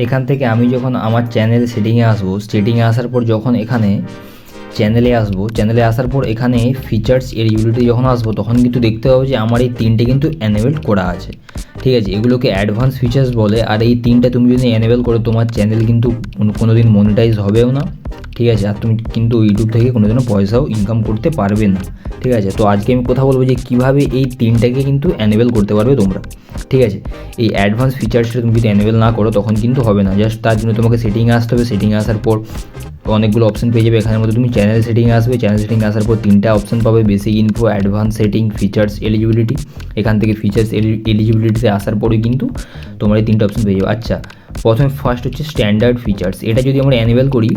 এখান থেকে আমি যখন আমার চ্যানেল সেটিংয়ে আসবো, সেটিংয়ে আসার পর যখন এখানে চ্যানেলে আসবো, চ্যানেলে আসার পর এখানে ফিচার্স এলিজিবিলিটি যখন আসবো তখন কিন্তু দেখতে পাবো যে আমার এই তিনটে কিন্তু এনেবেলড করা আছে। ঠিক আছে, এগুলোকে অ্যাডভান্স ফিচার্স বলে। আর এই তিনটা তুমি যদি এনেবেল করো তোমার চ্যানেল কিন্তু কোনো দিন মনিটাইজ হবেও না। ঠিক আছে, আর তুমি কিন্তু ইউটিউব থেকে কোনোদিনও পয়সাও ইনকাম করতে পারবে না। ঠিক আছে, তো আজকে আমি কথা বলবো যে কীভাবে এই তিনটাকে কিন্তু এনেবেল করতে পারবে তোমরা। ঠিক আছে, এই অ্যাডভান্স ফিচার্সটা তুমি যদি এনেবেল না করো তখন কিন্তু হবে না। জাস্ট তার জন্য তোমাকে সেটিংয়ে আসতে হবে। সেটিংয়ে আসার পর অনেকগুলো অপশন পেয়ে যাবে। এখানের মধ্যে তুমি চ্যানেল সেটিংয়ে আসবে। চ্যানেল সেটিংয়ে আসার পর তিনটা অপশন পাবে, basic info, advance setting, features eligibility. এখান থেকে ফিচার্স এলিজিবিলিটিতে আসার পরে কিন্তু তোমার এই তিনটা অপশন পেয়ে যাবে। আচ্ছা, প্রথমে ফার্স্ট হচ্ছে স্ট্যান্ডার্ড ফিচার্স। এটা যদি আমরা এনেবেল করি,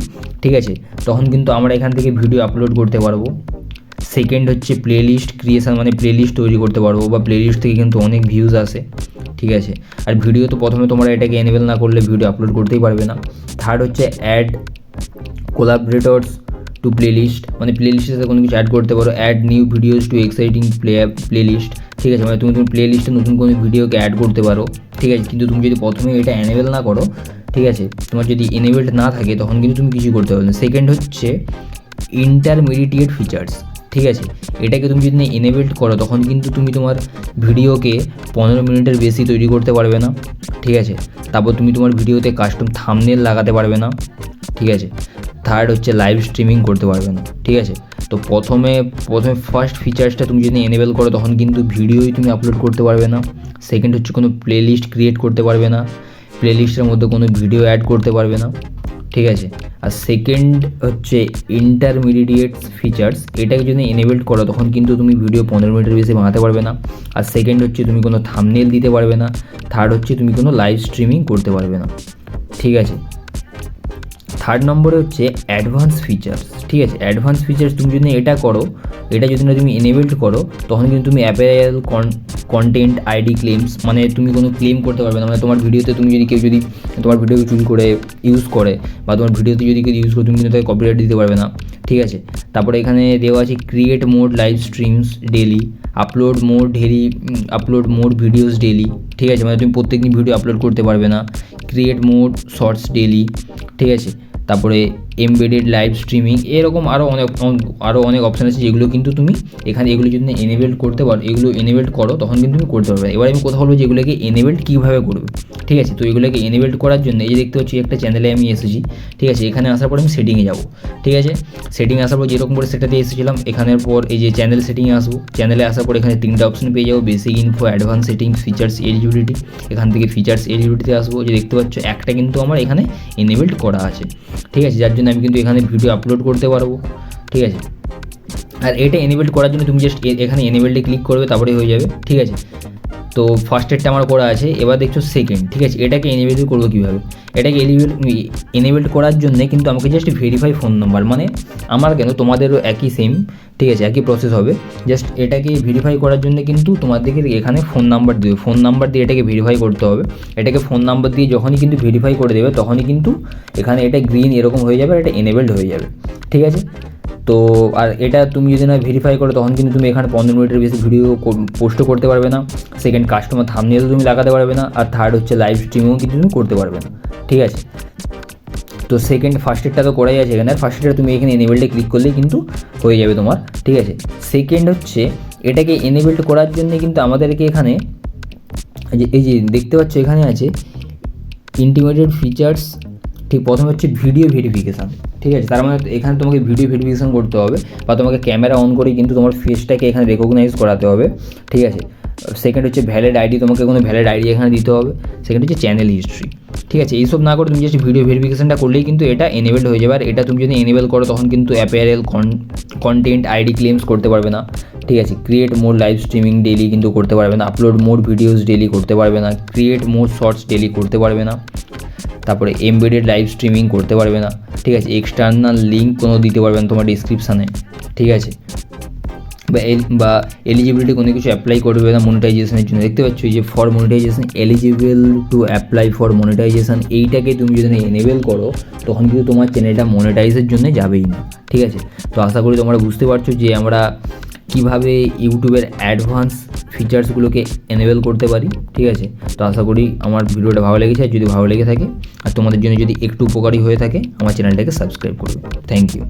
ঠিক আছে, তখন কিন্তু আমরা এখান থেকে ভিডিও আপলোড করতে পারবো। সেকেন্ড হচ্ছে প্লেলিস্ট ক্রিয়েশন, মানে প্লেলিস্ট তৈরি করতে পারবো, বা প্লেলিস্ট থেকে কিন্তু অনেক ভিউজ আসে। ঠিক আছে, আর ভিডিও তো প্রথমে তোমরা এটাকে এনেবেল না করলে ভিডিও আপলোড করতেই পারবে না। থার্ড হচ্ছে অ্যাড কোলাবরেটরস টু প্লেলিস্ট, মানে প্লেলিস্টের সাথে কোনো কিছু অ্যাড করতে পারো। Add new videos to exciting playlist. ঠিক আছে, মানে তুমি প্লেলিস্টে নতুন কোনো ভিডিওকে অ্যাড করতে পারো। ঠিক আছে, কিন্তু তুমি যদি প্রথমে এটা এনেবেল না করো, ঠিক আছে, তোমার যদি এনেবেলড না থাকে তখন কিন্তু তুমি কিছু করতে পারবে না। সেকেন্ড হচ্ছে ইন্টারমিডিয়েট ফিচার্স। ঠিক আছে, এটাকে তুমি যদি এনেবেলড করো তখন কিন্তু তুমি তোমার ভিডিওকে 15 মিনিটের বেশি তৈরি করতে পারবে না। ঠিক আছে, তারপর তুমি তোমার ভিডিওতে কাস্টম থাম্বনেল লাগাতে পারবে না। ঠিক আছে, থার্ড হচ্ছে লাইভ স্ট্রিমিং করতে পারবে না। ঠিক আছে, তো প্রথমে ফার্স্ট ফিচার্সটা তুমি যদি এনেবেল করো তখন কিন্তু ভিডিওই তুমি আপলোড করতে পারবে না। সেকেন্ড হচ্ছে কোনো প্লেলিস্ট ক্রিয়েট করতে পারবে না, প্লেলিস্টের মধ্যে কোনো ভিডিও অ্যাড করতে পারবে না। ঠিক আছে, আর সেকেন্ড হচ্ছে ইন্টারমিডিয়েট ফিচার্স। এটাকে যদি এনেবেলড করো তখন কিন্তু তুমি ভিডিও 15 মিনিটের বেশি বানাতে পারবে না। আর সেকেন্ড হচ্ছে তুমি কোনো থাম্বনেল দিতে পারবে না। থার্ড হচ্ছে তুমি কোনো লাইভ স্ট্রিমিং করতে পারবে না। ঠিক আছে, থার্ড নম্বরে হচ্ছে অ্যাডভান্স ফিচার্স। ঠিক আছে, অ্যাডভান্স ফিচার্স তুমি যদি এটা করো, এটা যদি না তুমি এনেবেলড করো তখন কিন্তু তুমি অ্যাপেয়ারেল কন্টেন্ট আইডি ক্লেমস, মানে তুমি কোনো ক্লেম করতে পারবে না। মানে তোমার ভিডিওতে তুমি যদি কেউ যদি তোমার ভিডিওকে চুরি করে ইউজ করে, বা তোমার ভিডিওতে যদি কেউ ইউজ করে, তুমি কিন্তু তাকে কপিরাইট দিতে পারবে না। ঠিক আছে, তারপরে এখানে দেওয়া আছে ক্রিয়েট মোর live streams daily, upload more videos daily. ঠিক আছে, মানে তুমি প্রত্যেকদিন ভিডিও আপলোড করতে পারবে না। Create more shorts daily. ঠিক আছে, তারপরে এমবেডেড লাইভ স্ট্রিমিং, এরকম আরও অনেক অপশান আছে যেগুলো কিন্তু তুমি এখানে এগুলো যদি এনেবেল করতে পারো, এগুলো এনেবেল করো তখন কিন্তু তুমি করতে পারবে। এবার আমি কথা বলবো যে এগুলোকে এনেবেলড কীভাবে করবে। ঠিক আছে, তো এগুলোকে এনেবেলড করার জন্য এই যে দেখতে পাচ্ছি একটা চ্যানেলে আমি এসেছি। ঠিক আছে, এখানে আসার পর আমি সেটিংয়ে যাবো। ঠিক আছে, সেটিংয়ে আসার পর যেরকম করে সেটাতে এসেছিলাম, এখানের পর এই যে চ্যানেল সেটিংয়ে আসবো। চ্যানেলে আসার পর এখানে তিনটা অপশন পেয়ে যাবো, basic info, advance settings, features eligibility. এখান থেকে ফিচার্স এলিজিবিলিটিতে আসবো। যে দেখতে পাচ্ছ একটা কিন্তু আমার এখানে এনেবেলড করা আছে। ঠিক আছে, যার জন্য আমি কিন্তু এখানে ভিডিও আপলোড করতে পারবো। ঠিক আছে, আর এটা এনেবেলড করার জন্য তুমি জাস্ট এখানে এনেবেলডে ক্লিক করবে, তারপরে হয়ে যাবে। ঠিক আছে, তো ফার্স্ট এডটা আমার করা আছে। এবার দেখছো সেকেন্ড। ঠিক আছে, এটাকে এনেবেল করবো কীভাবে। এটাকে এনেবেলড করার জন্য কিন্তু আমাকে জাস্ট ভেরিফাই ফোন নাম্বার, মানে আমার কেন তোমাদেরও একই সেম, ঠিক আছে, একই প্রসেস হবে। জাস্ট এটাকে ভেরিফাই করার জন্য কিন্তু তোমাদেরকে এখানে ফোন নাম্বার দেবে। ফোন নাম্বার দিয়ে এটাকে ভেরিফাই করতে হবে। এটাকে ফোন নাম্বার দিয়ে যখনই কিন্তু ভেরিফাই করে দেবে তখনই কিন্তু এখানে এটা গ্রিন এরকম হয়ে যাবে, আর এটা এনেবেলড হয়ে যাবে। ঠিক আছে, তো আর এটা তুমি যদি না ভেরিফাই করো তখন কিন্তু তুমি এখানে 15 মিনিটের বেশি ভিডিও পোস্টও করতে পারবে না। সেকেন্ড, কাস্টমার থাম্বনেলও তুমি লাগাতে পারবে না। আর থার্ড হচ্ছে লাইভ স্ট্রিমিংও কিন্তু তুমি করতে পারবে না। ঠিক আছে, তো সেকেন্ড ফার্স্টেরটা তো করাই আছে এখানে। আর ফার্স্টেরটা তুমি এখানে এনেবেলডে ক্লিক করলেই কিন্তু হয়ে যাবে তোমার। ঠিক আছে, সেকেন্ড হচ্ছে এটাকে এনেবেলড করার জন্য কিন্তু আমাদেরকে এখানে এই যে দেখতে পাচ্ছ এখানে আছে ইন্টিগ্রেটেড ফিচার্স। ঠিক প্রথমে হচ্ছে ভিডিও ভেরিফিকেশান। ঠিক আছে, তার মানে এখানে তোমাকে ভিডিও ভেরিফিকেশান করতে হবে, বা তোমাকে ক্যামেরা অন করে কিন্তু তোমার ফেসটাকে এখানে রেকগনাইজ করাতে হবে। ঠিক আছে, সেকেন্ড হচ্ছে ভ্যালিড আইডি, তোমাকে কোনো ভ্যালিড আইডি এখানে দিতে হবে। সেকেন্ড হচ্ছে চ্যানেল হিস্ট্রি। ঠিক আছে, এইসব না করে তুমি জাস্ট ভিডিও ভেরিফিকেশানটা করলেই কিন্তু এটা এনেবেলড হয়ে যাবে। আর এটা তুমি যদি এনেবেল করো তখন কিন্তু অ্যাপেয়ারেল কন্টেন্ট আইডি ক্লেমস করতে পারবে না। ঠিক আছে, ক্রিয়েট মোর লাইভ স্ট্রিমিং ডেলি কিন্তু করতে পারবে না। আপলোড মোর ভিডিওস ডেলি করতে পারবে না। ক্রিয়েট মোর শর্টস ডেলি করতে পারবে না। তারপরে এমবেডেড লাইভ স্ট্রিমিং করতে পারবে না। ঠিক আছে, এক্সটার্নাল লিঙ্ক কোনো দিতে পারবে না তোমার ডিসক্রিপশানে। ঠিক আছে, বা এলিজিবিলিটি কোনো কিছু অ্যাপ্লাই করবে না মনিটাইজেশনের জন্য। দেখতে পাচ্ছ এই যে for monetization, eligible to apply for monetization, এইটাকে তুমি যদি এনেবেল করো তখন কিন্তু তোমার চ্যানেলটা মনিটাইজের জন্য যাবেই না। ঠিক আছে, তো আশা করি তোমরা বুঝতে পারছো যে আমরা কিভাবে ইউটিউবের অ্যাডভান্স ফিচার্সগুলোকে এনেবেল করতে পারি। ঠিক আছে, তো আশা করি আমার ভিডিওটা ভালো লেগেছে। আর যদি ভালো লেগে থাকে আর তোমাদের জন্য যদি একটু উপকারী হয়ে থাকে আমার চ্যানেলটাকে সাবস্ক্রাইব করবে। Thank you.